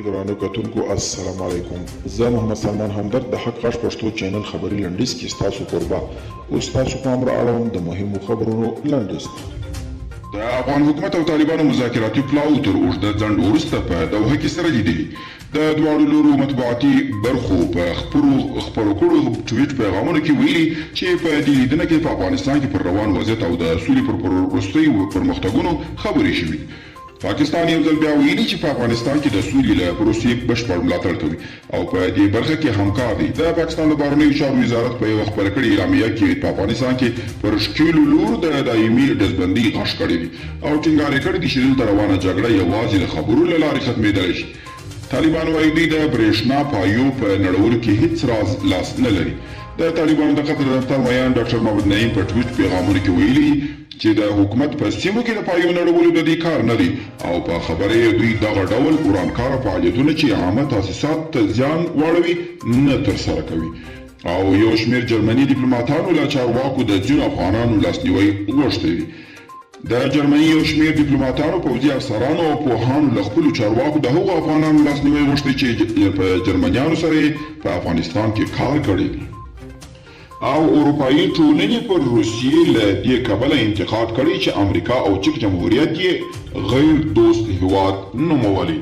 درانو کتونکو السلام علیکم. زه محمد سلمان همدرد د حق غږ پښتو چینل خبري لنډیز کې ستاسو قربا اوس تاسو پام را اړوم د مهمو خبرونو لنډیز. د افغان حکومت او طالبانو مذاکراتي پلاو تر اوږده ځنډ وروسته په دوحه کې سره لیدلي. د دواړو لورو مطبوعاتي برخو په خپرو کړو ټویټ پیغامونو کې ویلي چې په دې لیدنه کې په افغانستان کې پر روان وضعیت او د سولې پر وروستیو پرمختګونو خبرې شوي. پاکستان یو ځل بیا ویلي چې په افغانستان کې د سولې له پروسې بشپړ ملاتړ کوي او په دې برخه کې همکار دی. د پاکستان د بهرنیو چارو وزارت په یوه خپره کړې اعلامیه کې په افغانستان کې پر ښکېلو لورو د دایمي ډزبندۍ غږ کړی دی او ټینګار یې کړی دی چې دلته روانه جګړه یوازې د خبرو له لارې ختمېدلی شي. طالبان وایي دوی د برېښنا پایو په نړولو کې هیڅ لاس نه لري. د طالبانو د قطر دفتر میان ډاکټر محمد نعیم په ټویټ پیغامونو کې ویلي چې د حکومت په سیمو کې د پایو نړولو د دې کار نه دی او په خبره یې دوی دغه ډول ورانکاره فعالیتونه چې عامه تاسیسات ته زیان واړوي نه ترسره کوي. او یو شمېر جرمني ډیپلوماتانو له چارواکو د ځینو افغانانو لاسنیوی غوښتی دی. د جرمني یو شمېر ډیپلوماتانو، پوځي افسرانو او پوهانو له خپلو چارواکو د هغو افغانانو لاسنیوی غوښتی چې په جرمنیانو سره په افغانستان کې کار کړی دی. او اروپایي ټولنې پر روسیې له دې کبله انتقاد کړی چې امریکا او چک جمهوریت یې غیر دوست هیواد نومولی.